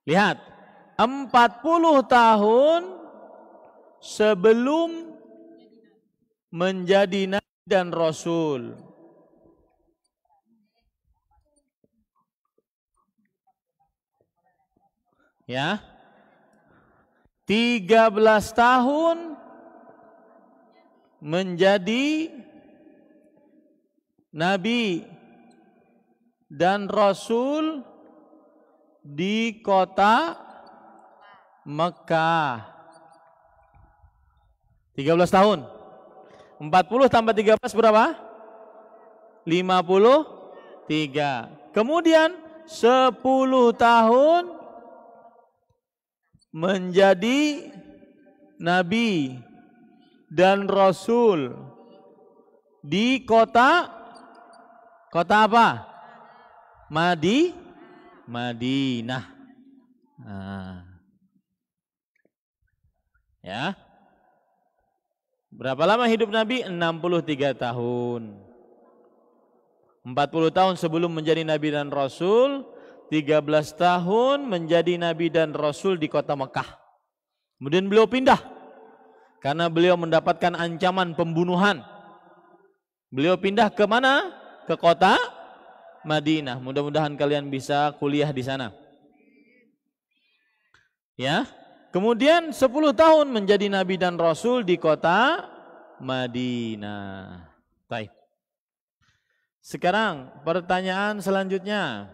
Lihat, 40 tahun sebelum menjadi nabi dan rasul. Ya. 13 tahun menjadi nabi dan rasul di kota Mekah. 13 tahun. 40 tambah 13 berapa? 53. Kemudian 10 tahun menjadi nabi dan rasul di kota apa? Madinah. Nah. Ya. Berapa lama hidup Nabi? 63 tahun. 40 tahun sebelum menjadi nabi dan rasul, 13 tahun menjadi nabi dan rasul di kota Mekah. Kemudian beliau pindah karena beliau mendapatkan ancaman pembunuhan. Beliau pindah ke mana? Ke kota Madinah. Mudah-mudahan kalian bisa kuliah di sana. Ya. Kemudian 10 tahun menjadi nabi dan rasul di kota Madinah. Baik. Sekarang pertanyaan selanjutnya.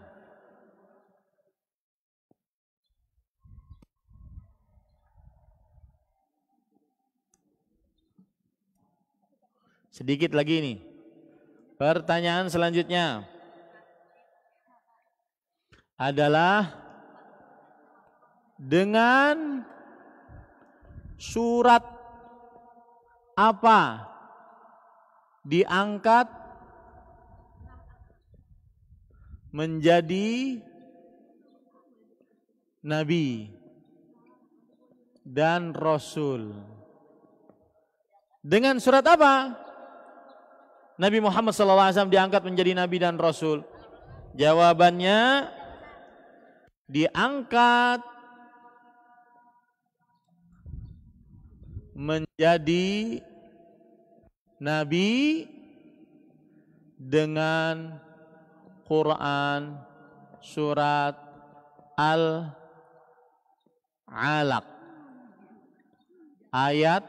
Sedikit lagi nih. Pertanyaan selanjutnya adalah dengan surat apa diangkat menjadi nabi dan rasul? Dengan surat apa Nabi Muhammad SAW diangkat menjadi nabi dan rasul? Jawabannya diangkat menjadi nabi dengan Quran surat Al-Alaq ayat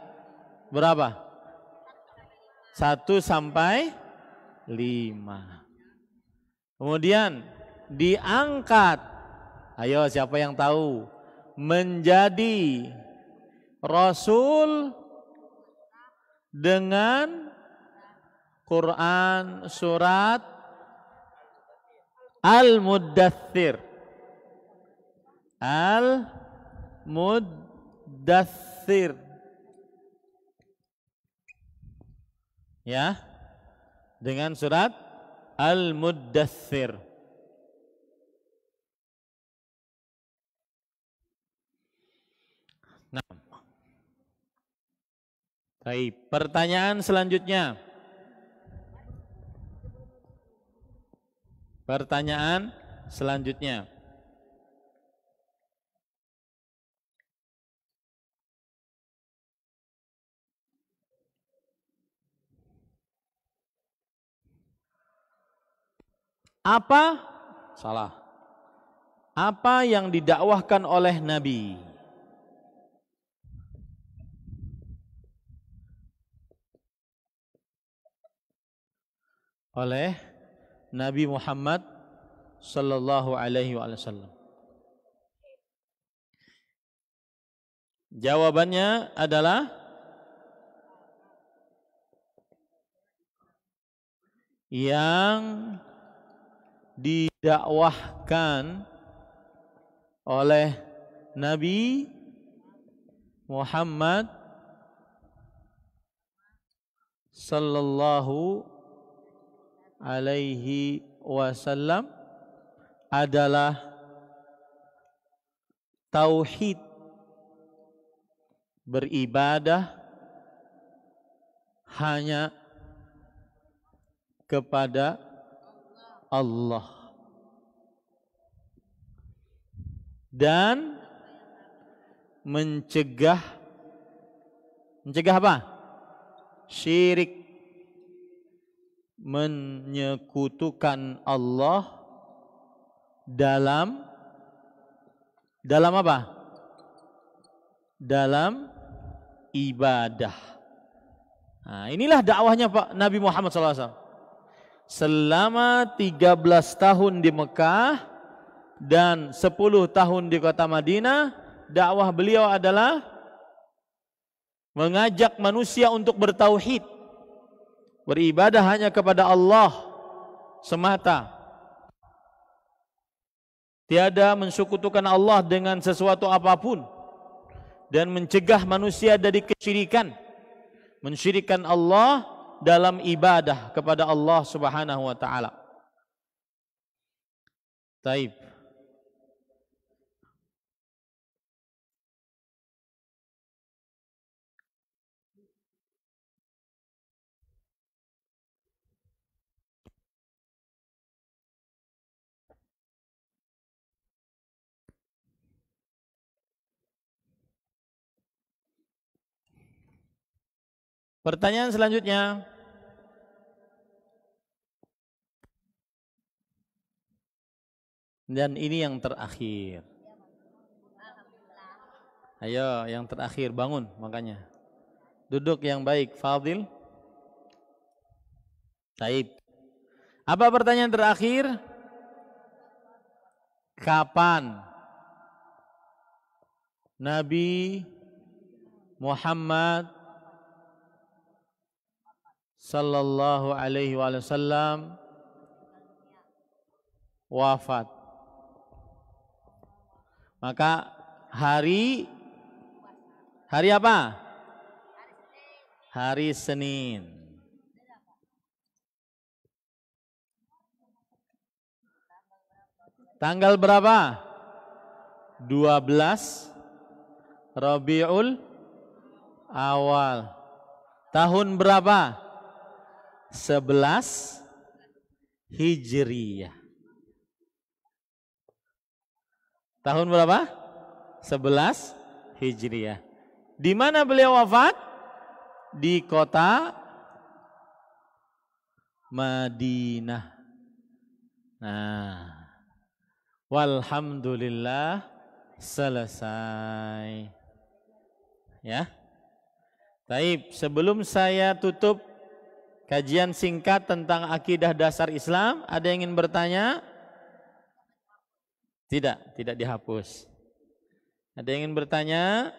berapa? 1 sampai 5. Kemudian diangkat, ayo siapa yang tahu, menjadi rasul dengan Quran surat Al-Muddathir. Al-Muddathir. Ya. Dengan surat Al-Muddaththir. Nah, baik, pertanyaan selanjutnya. Pertanyaan selanjutnya. Apa? Salah. Apa yang didakwahkan oleh Nabi? Oleh Nabi Muhammad sallallahu alaihi wasallam. Jawabannya adalah yang didakwahkan oleh Nabi Muhammad sallallahu alaihi wasallam adalah tauhid, beribadah hanya kepada Allah dan mencegah apa? Syirik, menyekutukan Allah dalam apa? Dalam ibadah. Nah, inilah dakwahnya Pak Nabi Muhammad SAW. Selama 13 tahun di Mekah dan 10 tahun di kota Madinah, dakwah beliau adalah mengajak manusia untuk bertauhid, beribadah hanya kepada Allah semata, tiada mensekutukan Allah dengan sesuatu apapun, dan mencegah manusia dari kesyirikan, mensyirikkan Allah dalam ibadah kepada Allah Subhanahu wa taala. Taib. Pertanyaan selanjutnya. Dan ini yang terakhir. Ayo, yang terakhir, bangun makanya. Duduk yang baik, Fadil. Taib. Apa pertanyaan terakhir? Kapan Nabi Muhammad sallallahu alaihi wasallam wafat? Maka hari apa? Hari Senin. Tanggal berapa? 12 Rabiul Awal. Tahun berapa? 11 Hijriyah. Tahun berapa? 11 Hijriyah. Di mana beliau wafat? Di kota Madinah. Nah, walhamdulillah selesai. Ya. Taib, sebelum saya tutup kajian singkat tentang akidah dasar Islam, ada yang ingin bertanya? Tidak dihapus. Ada yang ingin bertanya?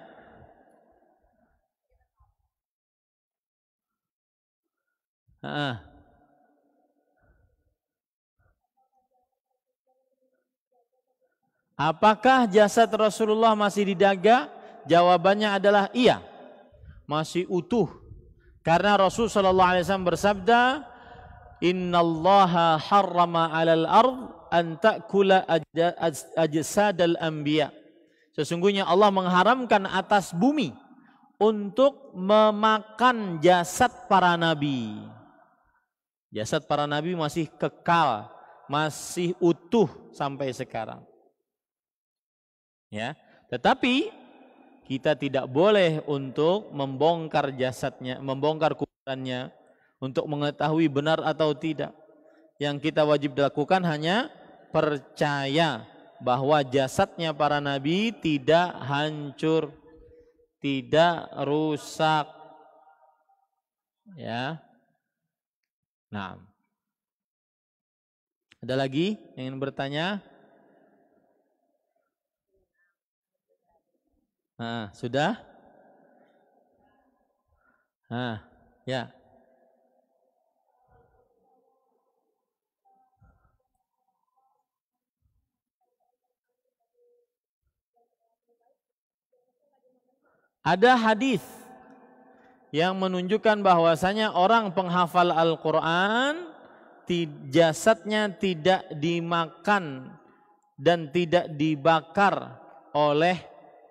Apakah jasad Rasulullah masih dijaga? Jawabannya adalah iya, masih utuh. Karena Rasul sallallahu alaihi wasallam bersabda, innallaha harrama 'alal ard an ta'kula ajsadal anbiya. Sesungguhnya Allah mengharamkan atas bumi untuk memakan jasad para nabi. Jasad para nabi masih kekal, masih utuh sampai sekarang. Ya, tetapi kita tidak boleh untuk membongkar jasadnya, membongkar kuburannya untuk mengetahui benar atau tidak. Yang kita wajib lakukan hanya percaya bahwa jasadnya para nabi tidak hancur, tidak rusak. Ya. Nah. Ada lagi yang ingin bertanya? Nah, sudah? Nah, ya. Ada hadis yang menunjukkan bahwasanya orang penghafal Al-Quran jasadnya tidak dimakan dan tidak dibakar oleh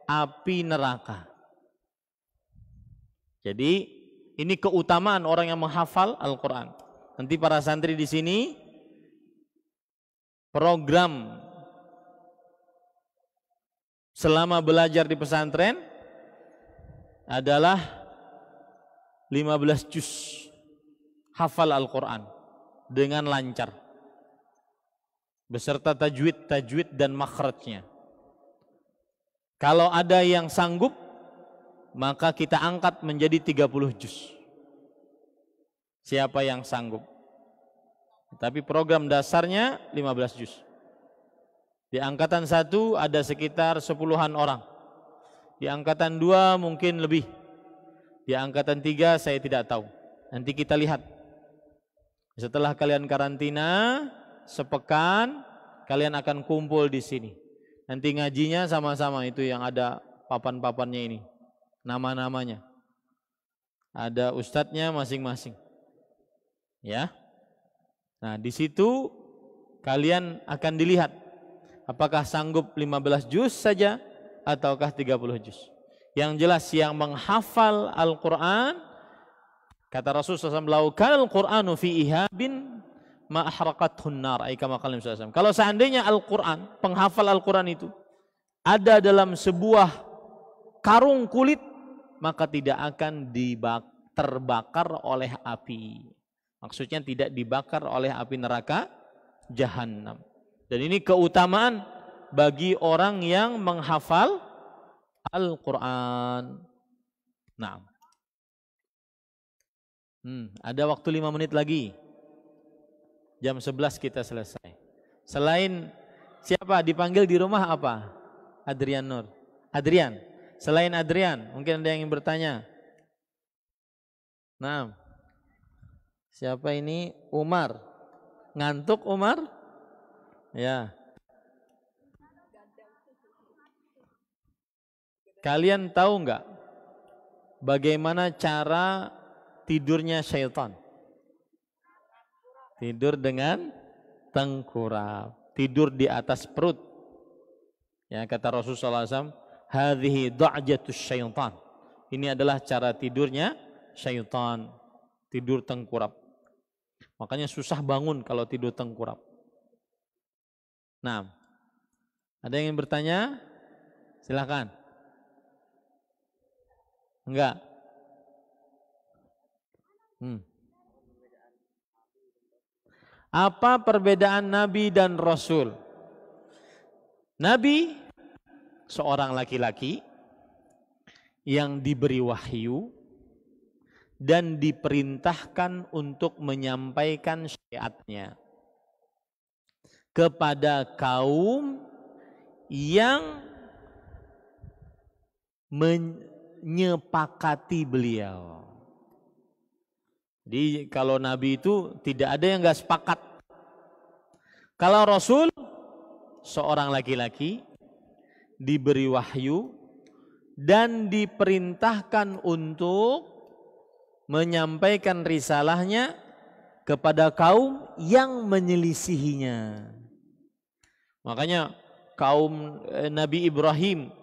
api neraka. Jadi ini keutamaan orang yang menghafal Al-Quran. Nanti para santri di sini program selama belajar di pesantren adalah 15 juz hafal Al-Quran dengan lancar beserta tajwid dan makhrajnya. Kalau ada yang sanggup maka kita angkat menjadi 30 juz. Siapa yang sanggup? Tapi program dasarnya 15 juz. Di angkatan 1 ada sekitar 10-an orang. Di angkatan 2 mungkin lebih. Di angkatan 3 saya tidak tahu. Nanti kita lihat. Setelah kalian karantina sepekan, kalian akan kumpul di sini. Nanti ngajinya sama-sama, itu yang ada papan-papannya ini, nama-namanya. Ada ustadznya masing-masing. Ya. Nah, di situ kalian akan dilihat apakah sanggup 15 juz saja ataukah 30 juz. Yang jelas yang menghafal Al-Quran, kata Rasulullah SAW, "Laukal Qur'anu fi ihabin ma ahraqathun nar." Kalau seandainya Al-Quran, penghafal Al-Quran itu ada dalam sebuah karung kulit, maka tidak akan terbakar oleh api. Maksudnya tidak dibakar oleh api neraka Jahannam. Dan ini keutamaan bagi orang yang menghafal Al-Quran. Nah, ada waktu 5 menit lagi. Jam 11 kita selesai. Selain siapa dipanggil di rumah apa? Adrian Nur. Adrian. Selain Adrian, mungkin ada yang ingin bertanya. Nah, siapa ini? Umar. Ngantuk Umar? Ya. Kalian tahu enggak bagaimana cara tidurnya syaitan? Tidur dengan tengkurap, tidur di atas perut. Ya, kata Rasulullah SAW, hadhihi da'jatus syaitan. Ini adalah cara tidurnya syaitan, tidur tengkurap. Makanya susah bangun kalau tidur tengkurap. Nah, ada yang ingin bertanya? Silakan. Enggak. Apa perbedaan Nabi dan Rasul? Nabi seorang laki-laki yang diberi wahyu dan diperintahkan untuk menyampaikan syariatnya kepada kaum yang menyepakati beliau. Jadi kalau Nabi itu tidak ada yang enggak sepakat. Kalau Rasul seorang laki-laki diberi wahyu dan diperintahkan untuk menyampaikan risalahnya kepada kaum yang menyelisihinya. Makanya kaum Nabi Ibrahim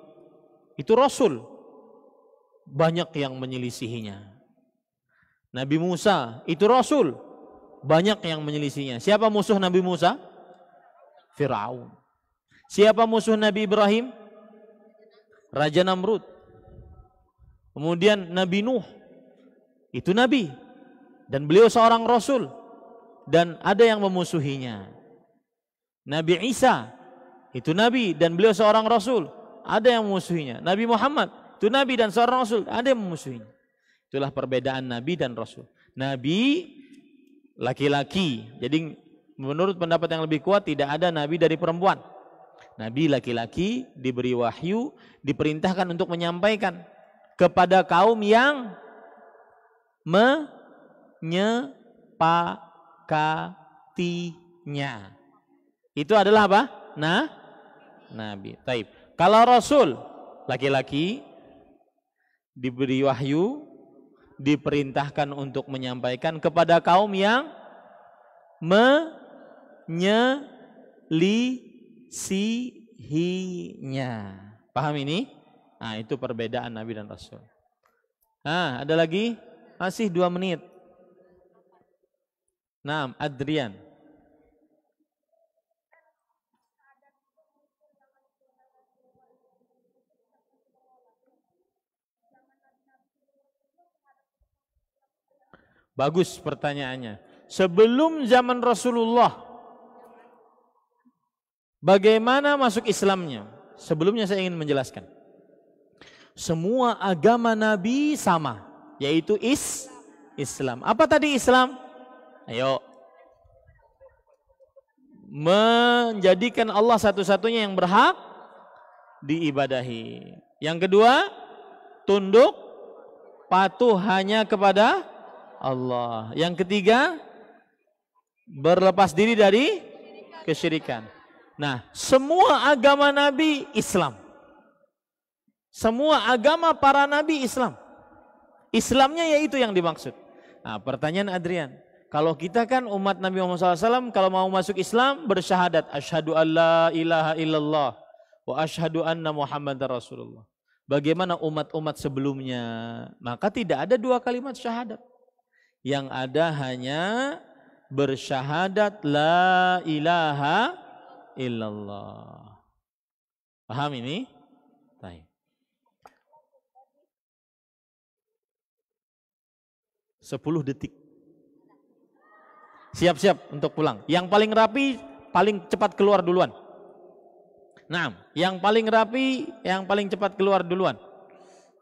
itu Rasul, banyak yang menyelisihinya. Nabi Musa itu Rasul, banyak yang menyelisihinya. Siapa musuh Nabi Musa? Fir'aun. Siapa musuh Nabi Ibrahim? Raja Namrud. Kemudian Nabi Nuh, itu Nabi, dan beliau seorang Rasul, dan ada yang memusuhinya. Nabi Isa, itu Nabi, dan beliau seorang Rasul, ada yang memusuhinya. Nabi Muhammad, itu Nabi dan seorang Rasul, ada yang memusuhinya. Itulah perbedaan Nabi dan Rasul. Nabi laki-laki, jadi menurut pendapat yang lebih kuat tidak ada Nabi dari perempuan. Nabi laki-laki diberi wahyu, diperintahkan untuk menyampaikan kepada kaum yang menyepakatinya. Itu adalah apa? Nabi. Taib. Kalau Rasul laki-laki diberi wahyu, diperintahkan untuk menyampaikan kepada kaum yang menyelisihinya. Paham ini? Nah, itu perbedaan Nabi dan Rasul. Nah, ada lagi? Masih 2 menit. Nah, Adrian. Bagus pertanyaannya. Sebelum zaman Rasulullah, bagaimana masuk Islamnya? Sebelumnya saya ingin menjelaskan. Semua agama Nabi sama, yaitu Islam. Apa tadi Islam? Ayo. Menjadikan Allah satu-satunya yang berhak diibadahi. Yang kedua, tunduk patuh hanya kepada Allah. Yang ketiga, berlepas diri dari kesyirikan. Nah, semua agama Nabi Islam. Semua agama para Nabi Islam. Islamnya yaitu yang dimaksud. Nah, pertanyaan Adrian, kalau kita kan umat Nabi Muhammad SAW, kalau mau masuk Islam bersyahadat, asyhadu an la ilaha illallah wa asyhadu anna Muhammadar Rasulullah. Bagaimana umat-umat sebelumnya? Maka tidak ada 2 kalimat syahadat. Yang ada hanya bersyahadat la ilaha illallah. Paham ini? Baik. 10 detik. Siap-siap untuk pulang. Yang paling rapi, paling cepat keluar duluan. Nah, yang paling rapi, yang paling cepat keluar duluan.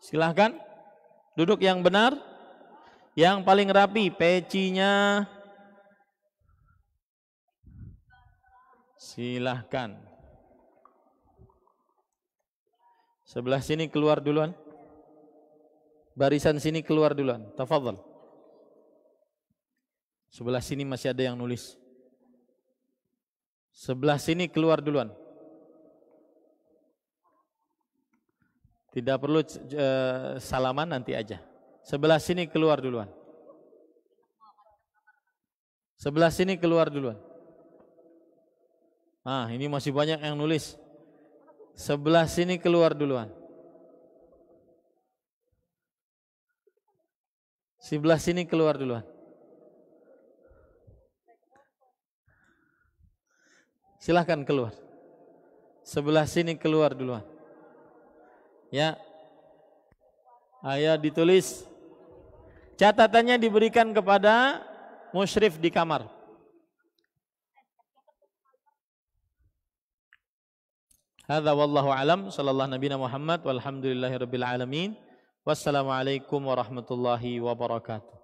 Silahkan duduk yang benar. Yang paling rapi, pecinya. Silahkan. Sebelah sini keluar duluan. Barisan sini keluar duluan. Tafadhal. Sebelah sini masih ada yang nulis. Sebelah sini keluar duluan. Tidak perlu salaman, nanti aja. Sebelah sini keluar duluan. Sebelah sini keluar duluan. Ah, ini masih banyak yang nulis. Sebelah sini keluar duluan. Sebelah sini keluar duluan. Silahkan keluar. Sebelah sini keluar duluan. Ya. Ayo ditulis. Catatannya diberikan kepada musyrif di kamar. Hadza wallahu alam, sallallahu nabiyana Muhammad walhamdulillahirabbil alamin. Wassalamualaikum warahmatullahi wabarakatuh.